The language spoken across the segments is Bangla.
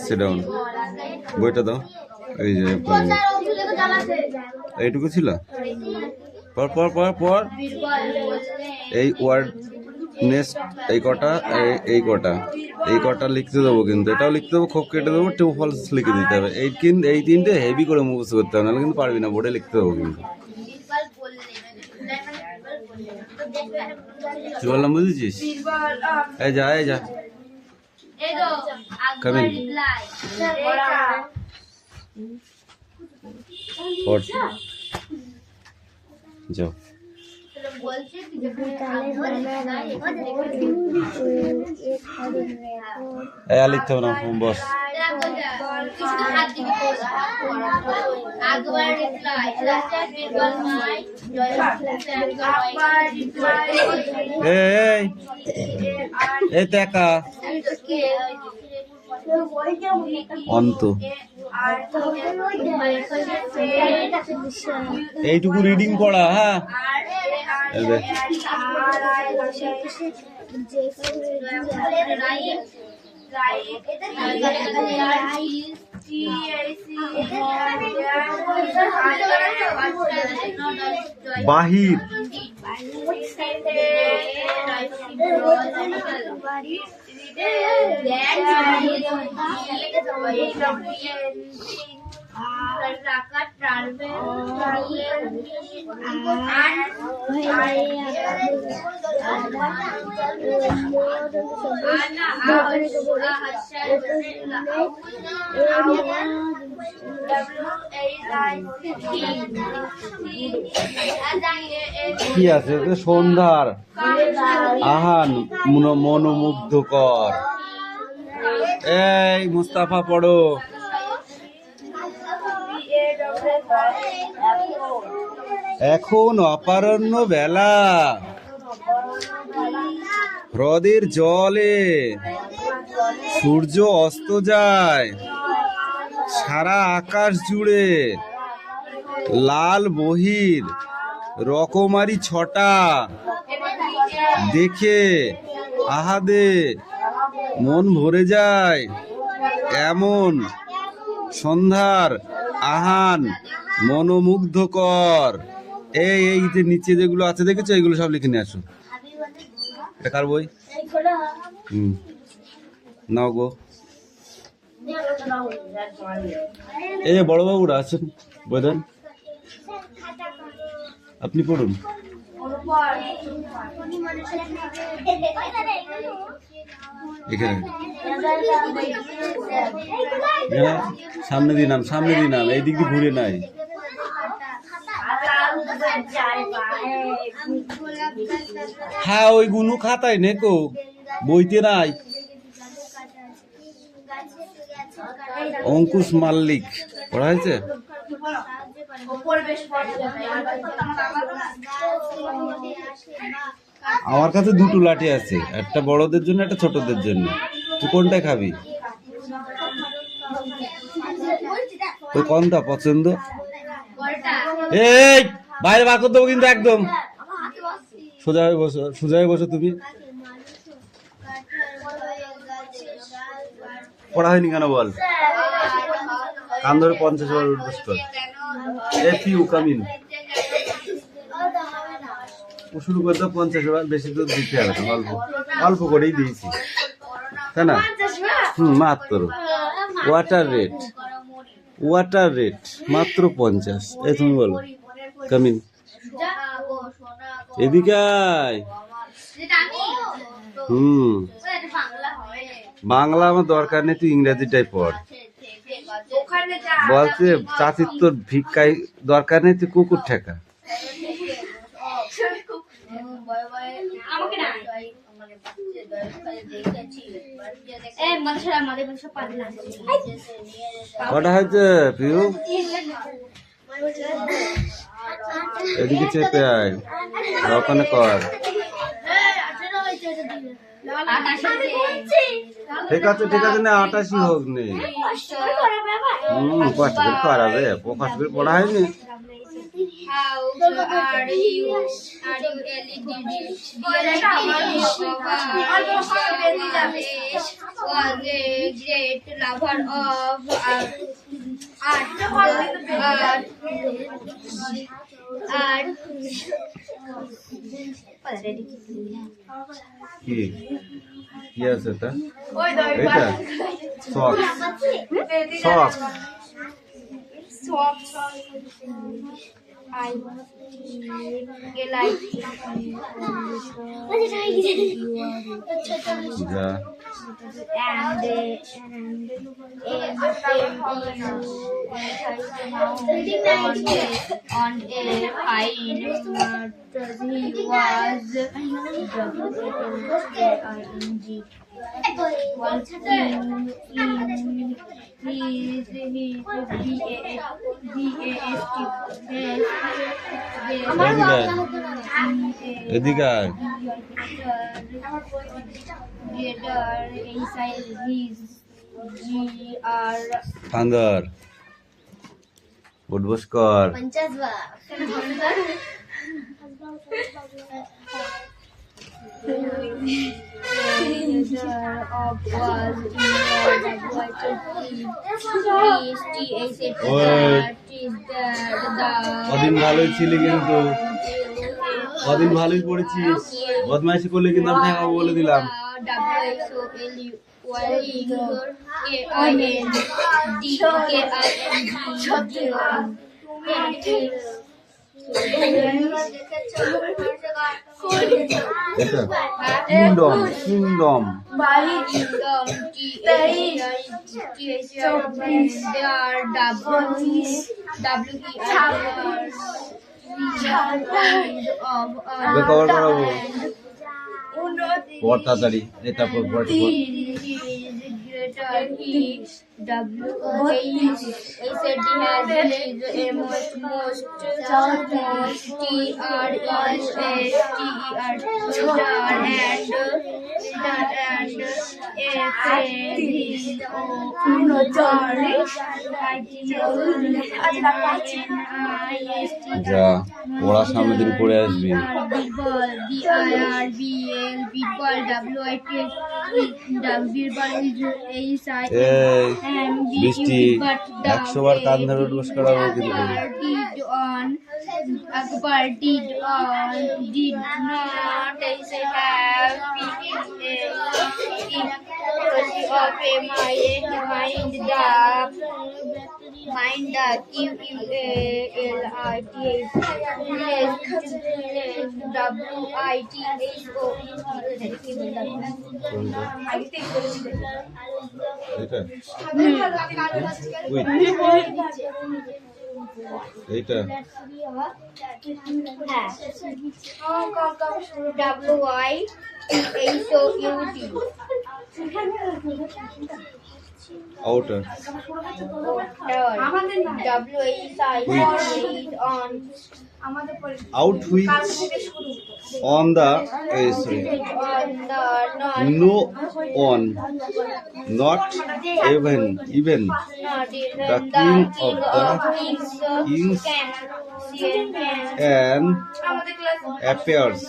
Sit down. বইটা দাও। এই যে এইটুকু ছিল। পর পর পর পর এই ওয়ার্ড নেক্সট এই কটা লিখতে দেবো, কিন্তু এটাও লিখতে দেবো, খোপ কেটে দেবো, টু ফলস লিখে দিতে হবে। এই তিনটে হেভি করে মুখস্থ করতে হবে, নাহলে কিন্তু পারবি না, বোর্ডে লিখতে দেবো কিন্তু। কি বললাম বুঝেছিস? এই যা কামিং যাও। লিখতে হবে না, বস। এই দেখা অন্ত এইটুকু রিডিং পড়া। হ্যাঁ বাহির কি আছে? সন্ধ্যার আহান মনোমুগ্ধকর। এই মুস্তাফা পড়ো। এখন অপরাহ্ন বেলা, হ্রদের জলে সূর্য অস্ত যায়, সারা আকাশ জুড়ে লাল বহির রকমারি ছটা দেখে আহাদে মন ভরে যায়। এমন সন্ধ্যার আহান মনোমুগ্ধকর। এই যে নিচে যেগুলো আছে দেখেছো, এইগুলো সব লিখে নিয়ে আসো। এটা কার বই? নাও গো। এই যে বড়বাবুরা আছেন, বই দেন, আপনি পড়ুন। এখানে সামনে দিয়ে নাম, এই দিক দিয়ে ঘুরে নাই। হ্যাঁ ওই গুলো খাতায় নেকো, বইতে নাই। অঙ্কুশ মাল্লিক পড়া হয়েছে? আমার কাছে দুটো লাঠি আছে, একটা বড়দের জন্য, একটা ছোটদের জন্য। তুই কোনটা খাবি? ওই কোনটা পছন্দ? এই বাইরে বার করে দেবো কিন্তু, একদম সোজা হয়ে বসো তুমি। পড়া হয়নি কেন বল? কান ধরে 50 বার উঠবস। শুরু করে দাও 50 বার, বেশি তো দিতে হবে না, অল্প করেই দিয়েছি, তাই না? মাত্র ওয়াটার রেট মাত্র 50। এই তুমি বলো কামিন, এদিকে আয়। বাংলা আমার দরকার নেই, তুই ইংরেজিটাই পড়। বলছে চাচির তোর ভিক্ষায় দরকার নেই, তুই কুকুর ঠেকা। কটা হয়েছে পিউ? এদিকে চেপে আয়, ওখানে কর। ঠিক আছে না 88 হোক নে কষ্ট করে করাবে কষ্ট করে পড়া হয়নি How are you was a great lover of art. কি কি আছে এটা এটা সক্স I like যা and on a fine he was এদিকে আয়। ফান্দার উঠবস কর কদিন ভালোই ছিলি কিন্তু কদিন ভালোই পড়েছিস বদমাইশি করলে কিন্তু আমি ঠেকাবো বলে দিলাম কিংডম কিংডম কভার করাবো পড় তাড়াতাড়ি এটা পড় পড় যা পড়ার সামনে দিন পড়ে আসবি বৃষ্টি 100 বার কান ধরে উঠবস করাবো কিন্তু Akbar did not have of a mind the এইটা outer out which on the no on not even the king of the kings and appears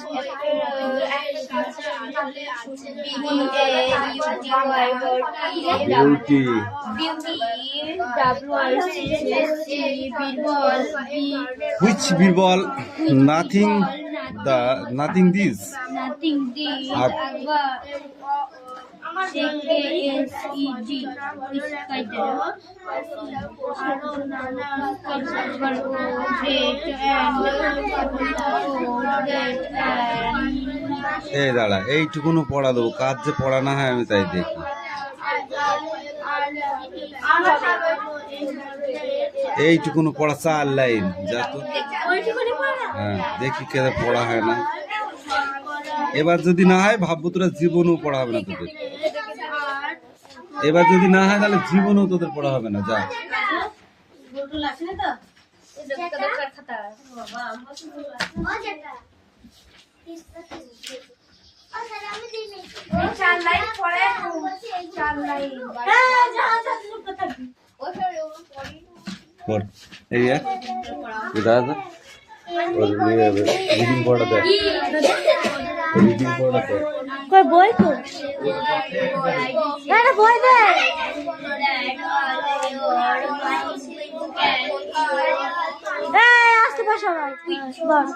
beauty which Birbal nothing this এই দাঁড়া এইটুকুনো পড়া দেবো কাজ যে পড়া না হয় আমি তাই দেখি এইটুকুনো পড়া 4 লাইন যা তো হ্যাঁ দেখি কে পড়া হয় না এবার যদি না হয় ভাববো তোরা জীবনও পড়া হবে না তোদের এবার যদি না হয় তাহলে জীবনও তোদের পড়া হবে না যা চার লাইন পরে চার লাইন পড় এই দাদা ওর রিডিং পড়াতে রিডিং পড়াতে কই বই তো আরে বই দে এই আসতে পার সবাই বস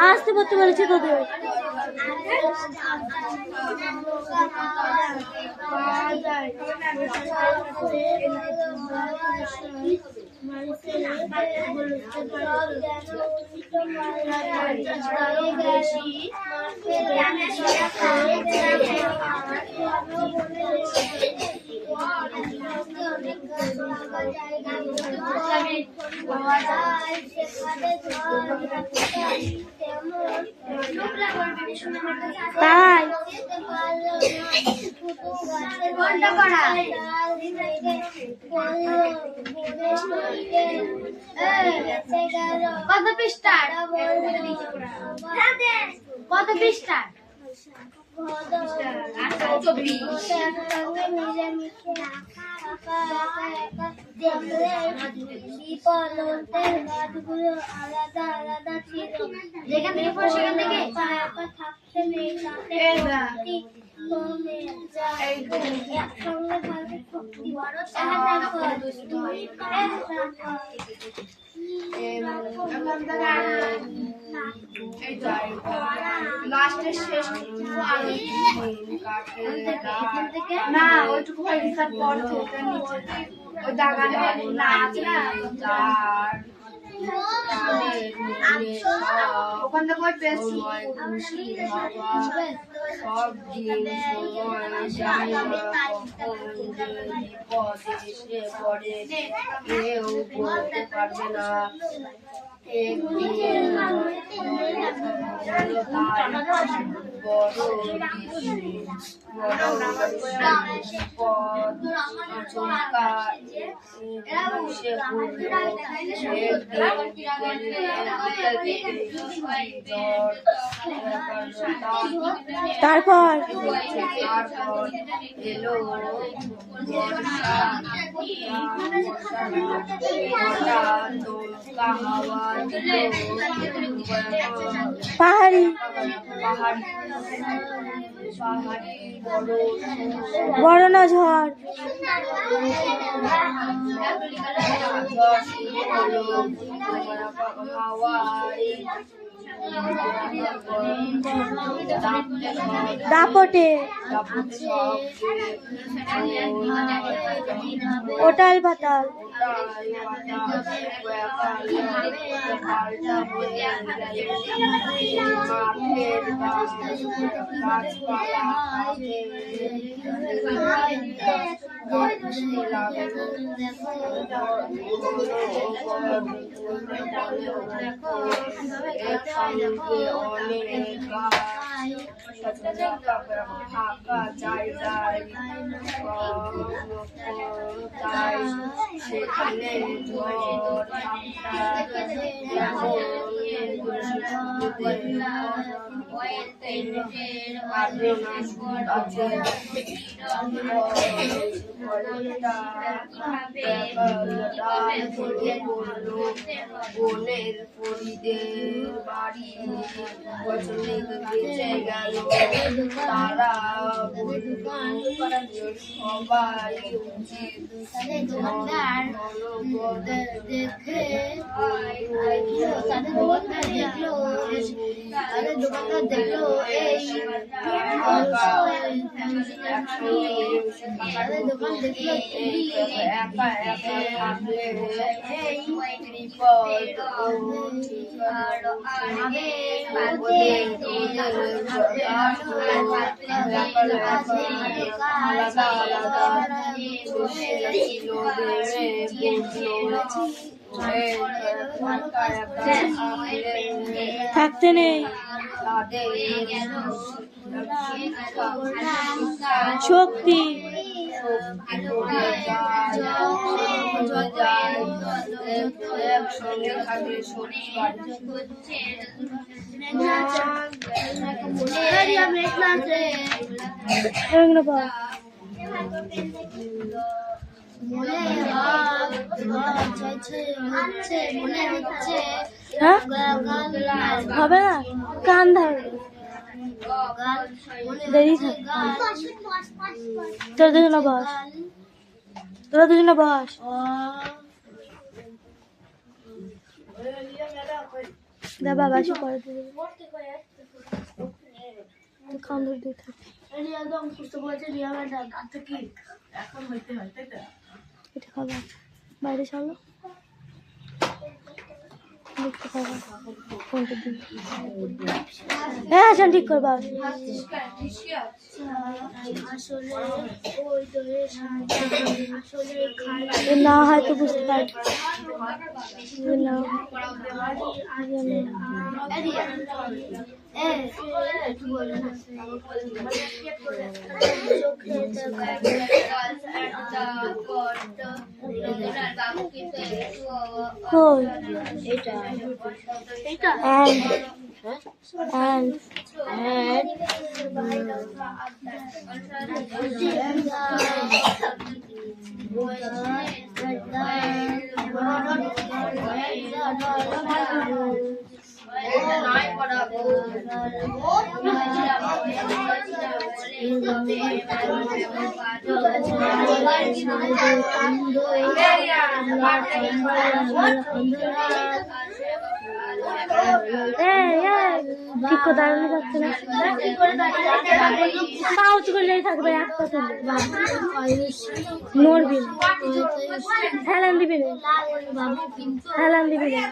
আসতে পড়তে বলেছে তোদের তাই কত পৃষ্ঠার কত পৃষ্ঠার আলাদা আলাদা ছিল যেখান থেকে পড়ে সেখান থেকে থাকতে নেই লাস্টের শেষ না ওইটুকু পড়ছে ওই দাগানে না আছে না ওখান থেকে ওই পেয়েছি সব দিন পরে কেউ বলতে পারবে না তারপর এলো পাহাড়ি বড় না ঝড় দাপটে ওটাল পাতাল ফাঁকা জায়গায় সেখানে বোনের পরিদের বাড়ি বছরে বেঁচে গেল তারা সবাই উচিত দেখে দেখলো এই দোকান দেখলো একা একা থাকলে এই বিপদ আলাদা আলাদা ছিল থাকতে নেই শক্তি রবীন্দ্রনাথ হ্যাঁ হবে না কান ধরবে দেরি থাক তোরা দুজনে বস তোরা দুজনে বস বাবা সে করে দিবে কান ধরে দিয়ে থাক এটা খাবার বাইরে চলো দেখতে পাবো ফোনটা দিই হ্যাঁ আচ্ছা ঠিক করবা না হয়তো বুঝতে পারছি না ঠিক করে দাঁড়ানো যাচ্ছে না পা উঁচু করলেই থাকবে একটা মরবি হেলান দিবি না হেলান দিবি না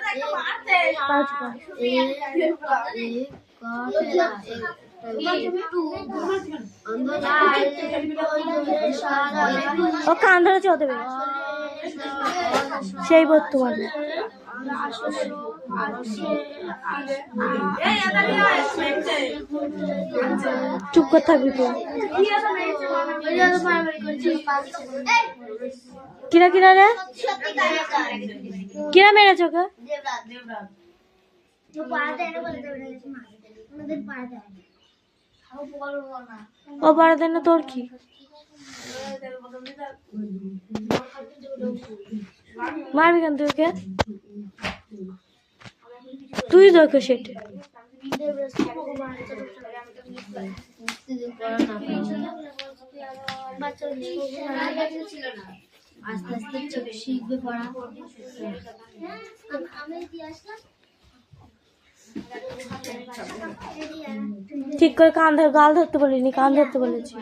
ও কান ধরে চল দেবে সেই বর্তমান চুপ করে থাকবি তো কিরা কিরা রে কিরা মেরেছ ওকে ও পাড়া দেয় না তোর কি মারবি কেন তুই ওকে তুই দেখো সেটা আস্তে আস্তে শিখবে পড়া ঠিক করে কান ধর গাল ধরতে বলিনি কান ধরতে বলেছি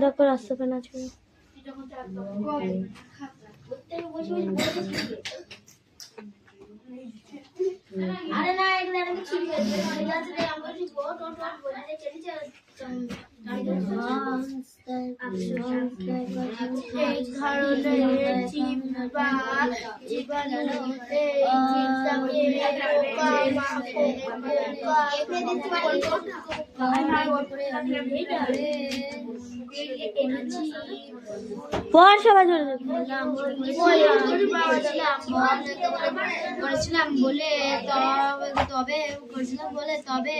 দেখো রাস্তা পেন আছে আরে না এগুলো আমি ঠিক আছে আমরা ঠিক বোট ও টোট বলতে চলেছে এই ধরনের জীবাণুতে পর সবাই জোরে করেছিলাম বলে তবে করেছিলাম বলে তবে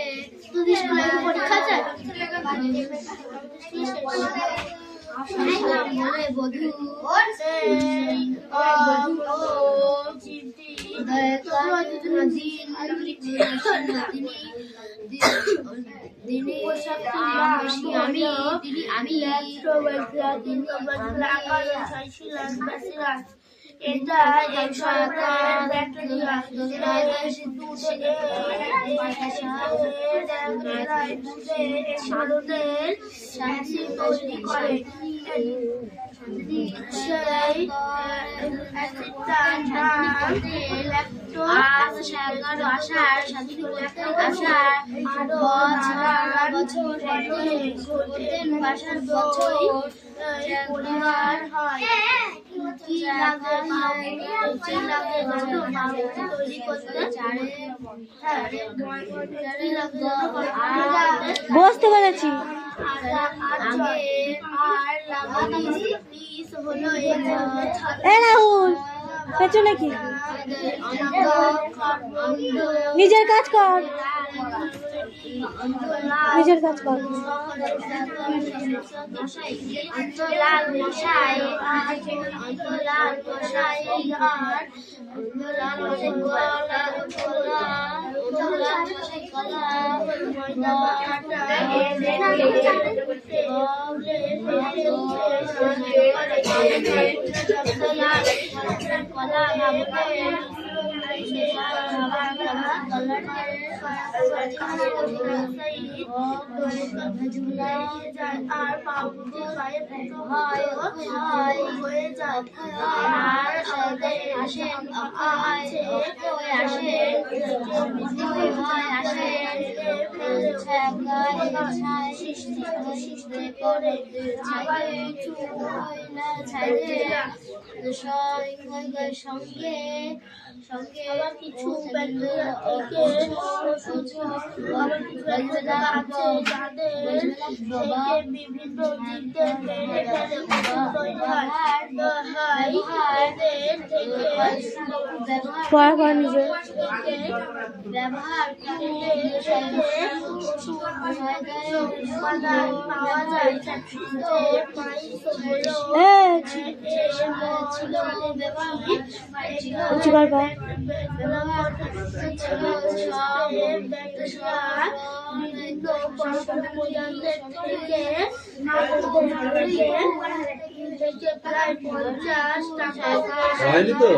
পরীক্ষা চাই বলে বধূ এটা এক সরকার ব্যাকটেরিয়া ভারতের শান্তি তৈরি করে পরিবার হয় বুঝতে পেরেছি। এ রাহুল পেছনে কি? নিজের কাজ কর, নিজের কাজ কর। অন্তলাল মশাই অন্তলাল মশাই আর অন্তলাল মশাই আর পাউরুটি পায়ে ফুটো হয়ে যায় আর আসেন সৃষ্টি করে সঙ্গে সঙ্গে আবার কিছু ব্যাকটেরিয়া আছে যাদের থেকে বিভিন্ন জীবদের মেরে ফেলে তৈরি হয় এদের থেকে পড়া কর নিজের। ব্যবহার পাওয়া যায় উঁচু কর পা। প্রায় 50 টাকা হয়নি তো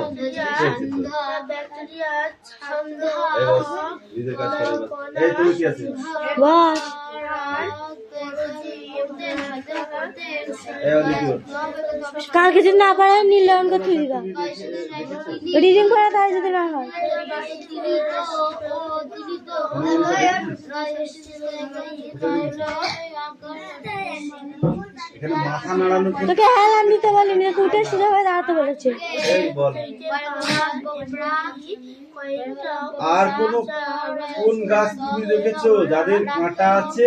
ব্যাকটেরিয়া ছন্দ নিজের কাজ করে। এই তুমি কি আছে? বস কালকে যদি না পারে নীলয়নকে তুই দিবা, রিডিং করে তাই যদি না হয়। এখানে মাথা নাড়ানো কি? তোকে হেলান দিতে বলিনি, উঠে সোজা হয়ে দাঁড়াতে বলেছে। এই বল, আর কোন গাছ তুমি দেখেছো যাদের কাঁটা আছে?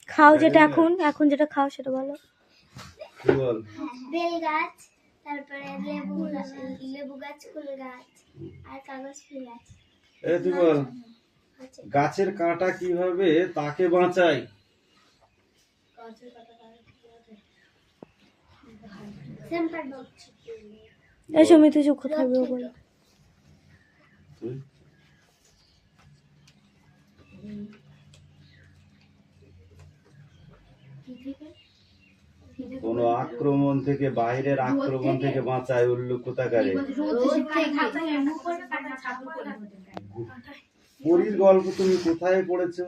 খাও যেটা এখন যেটা খাও সেটা বলো। কি বল? বেল গাছ, তারপরে লেবু গাছ, কুল গাছ আর কাগজ ফুল গাছ। এই তুই বল, গাছের কাঁটা কিভাবে তাকে বাঁচায়? এই সময় তুই চুপ থাকবে বলো। কোন আক্রমণ থেকে, বাইরের আক্রমণ থেকে বাঁচায় উল্লু কোথাকারে? পরীর গল্প তুমি কোথায় পড়েছো?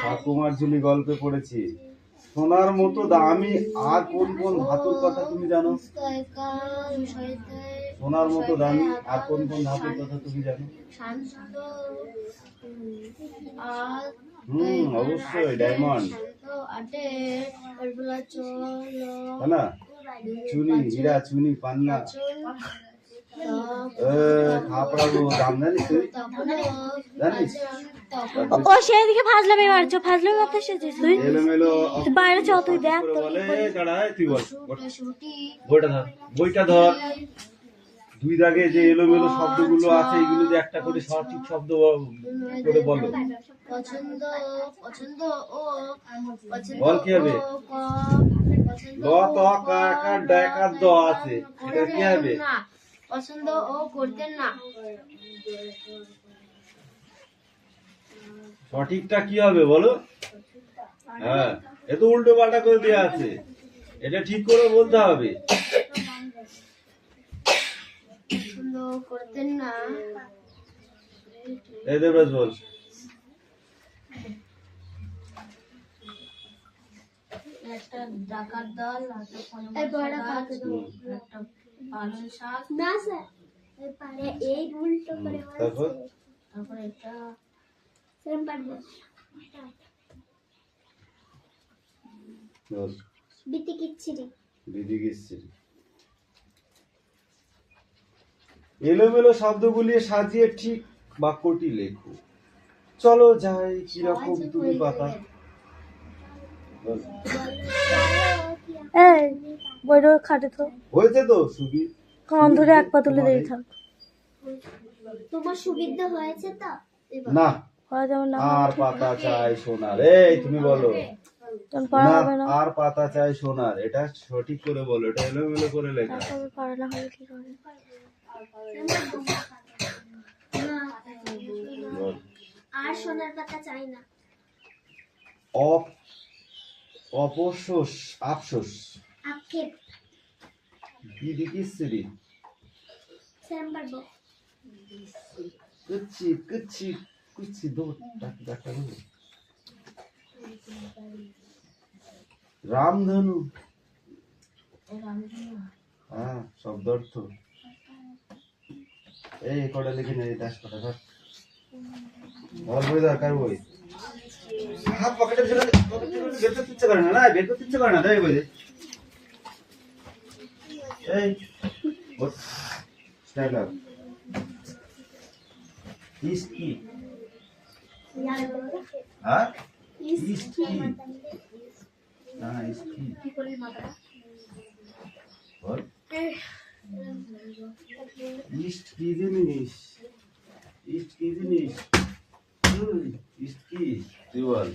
ঠাকুমার ঝুলি গল্পে পড়েছি। সোনার মতো দামি আর কোন কোন ধাতুর কথা তুমি জানো? সোনার মতো দামি আর কোন কোন ধাতুর কথা তুমি জানো? অবশ্যই ডায়মন্ড, তাই না? চুনি, হীরা, চুনি, পান্না, খাপড়াবো দাম জানিস তুই? জানিস? ও সেদিকে ফাজলামি মারছো, ফাজলামি মারতে এসেছিস তুই? এলোমেলো বাইরে চ, তুই দেখ তো। বলে দাঁড়ায়, তুই বল, বইটা ধর। দুই দাগে যে এলোমেলো শব্দগুলো আছে, এগুলো যে একটা করে সঠিক শব্দ করে বলো। বল কি হবে? ল, ত, কা, কা, ড, কা, দ আছে, এটা কি হবে? পছন্দ ও করতেন না। সঠিকটা কি হবে বলো? হ্যাঁ, এ তো উল্টো পাল্টা করে দেওয়া আছে, এটা ঠিক করে বলতে হবে। করতেন না। এই দেবরাজ বল। একটা ডাকাত দল, একটা পালং শাক, না স্যার, পারে এই উল্টো করে তারপর তারপরে একটা সেম পারবে। বল। বিতি কিচ্ছিরি। দিদি গেছে। এলোমেলো শব্দগুলি সাজিয়ে ঠিক বাক্যটি লেখো। চলো যাই, কিরকম তুমি পাতা। বল। এই বইটা খাটে তো হয়েছে তো সুবি। কান ধরে এক পা তুলে দিয়ে থাক। তোমার সুবিধা হয়েছে তো? না, হয় যেমন না আর পাতা চাই সোনার। এই তুমি বলো। তখন পারা না, হবে না। আর পাতা চাই সোনার, এটা সঠিক করে বলো, এটা এলোমেলো করে লেখা। তারপরে পারা না হলে কি করে? বল। আর সোনার পাতা চাই না। অপসোস, আফসোস। আক্ষেপ। দিদি কিসরি। সেম পারবো। কুচি কুচি কুচি দো ডাক্তার। রামধনু। হ্যাঁ, শব্দ অর্থ। এই কটা লিখে নে, 10 কটা ধর। বল বই দরকার বই। হাত পকেটে ফেলে বের করতে ইচ্ছে করে না, না বের করতে ইচ্ছে করে না, দেখ বই দে। এই বস স্ট্যান্ড আপ। ইস কি? হ্যাঁ, ইস কি? না, ইস কি? বল। ইস্ট কি জিনিস? ইস্ট কি জিনিস? ইস্ট কি? তুই বল।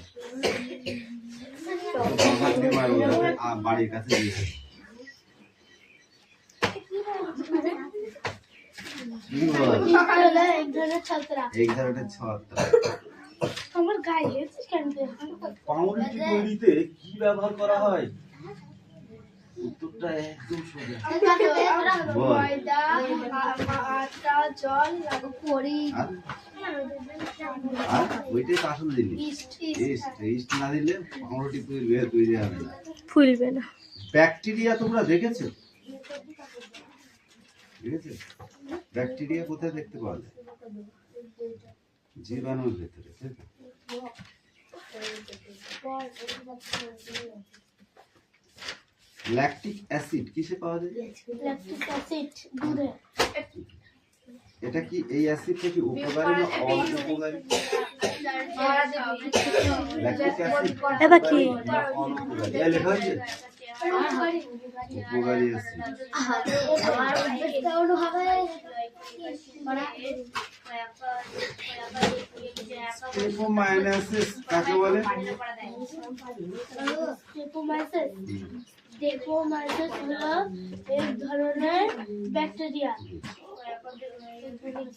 বাড়ির কাছে দিয়েছে। এক ধরনের ছত্রাক। আমার গায়ে কেন? পাউরুটি তৈরিতে কি ব্যবহার করা হয়? উত্তরটা একদম সোজা। বল। আটা, জল, পরি। আর ওইটাই আসল জিনিস। ইস্ট না দিলে পাউরুটি তৈরি হবে না। ফুলবে না। ব্যাকটেরিয়া তোমরা দেখেছো? দেখেছো? ব্যাকটেরিয়া কোথায় দেখতে পাওয়া যায়? জীবাণুর ভেতরে, তাই তো? ল্যাকটিক অ্যাসিড কিসে পাওয়া যায়? ল্যাকটিক অ্যাসিড দুধে। এটা কি এই অ্যাসিড থেকে উপকারী না অপকারী? ল্যাকটিক অ্যাসিড এবার কি? না অপকারী? এই লেখা হয়েছে উপকারী অ্যাসিড। আর উদ্ভিদ হবে স্টেপোমাইনাসিস কাকে বলে? স্টেপোমাইসিস হলো এক ধরনের ব্যাকটেরিয়া।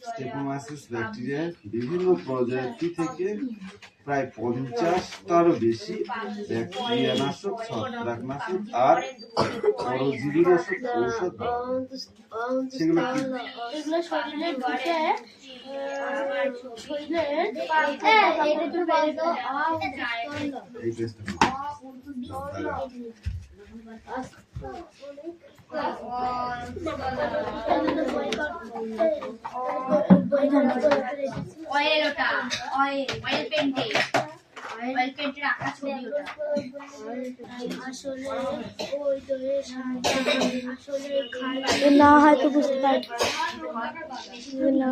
স্টেপোমাইসিস ব্যাকটেরিয়ার বিভিন্ন প্রজাতি থেকে প্রায় 50টারও বেশি ব্যাকটেরিয়ানাশক, ছত্রাকনাশক আর পরজীবীনাশক ঔষধ। সেগুলো কি? এগুলো শরীরে ঢুকে শরীরের এই পেস্টটা অয়েল, ওটা অয়েল পেন্টে, অয়েল পেন্টের আঁকা ছবি ওটা। না হয়তো বুঝতে পারছি না।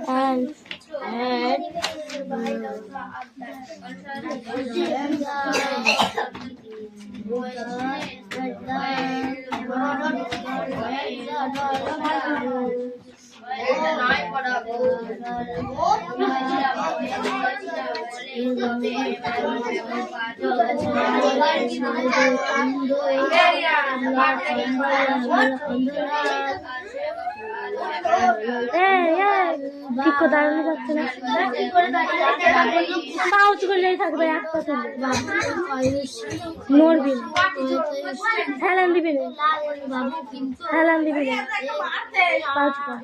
and নয় পড়াবো ঠিক করে দাঁড়ানো যাচ্ছে না, পা উঁচু করলেই থাকবে, এক পা তুলবে, নড়বি না, হেলান দিবি না, হেলান দিবি না, পা উঁচু কর।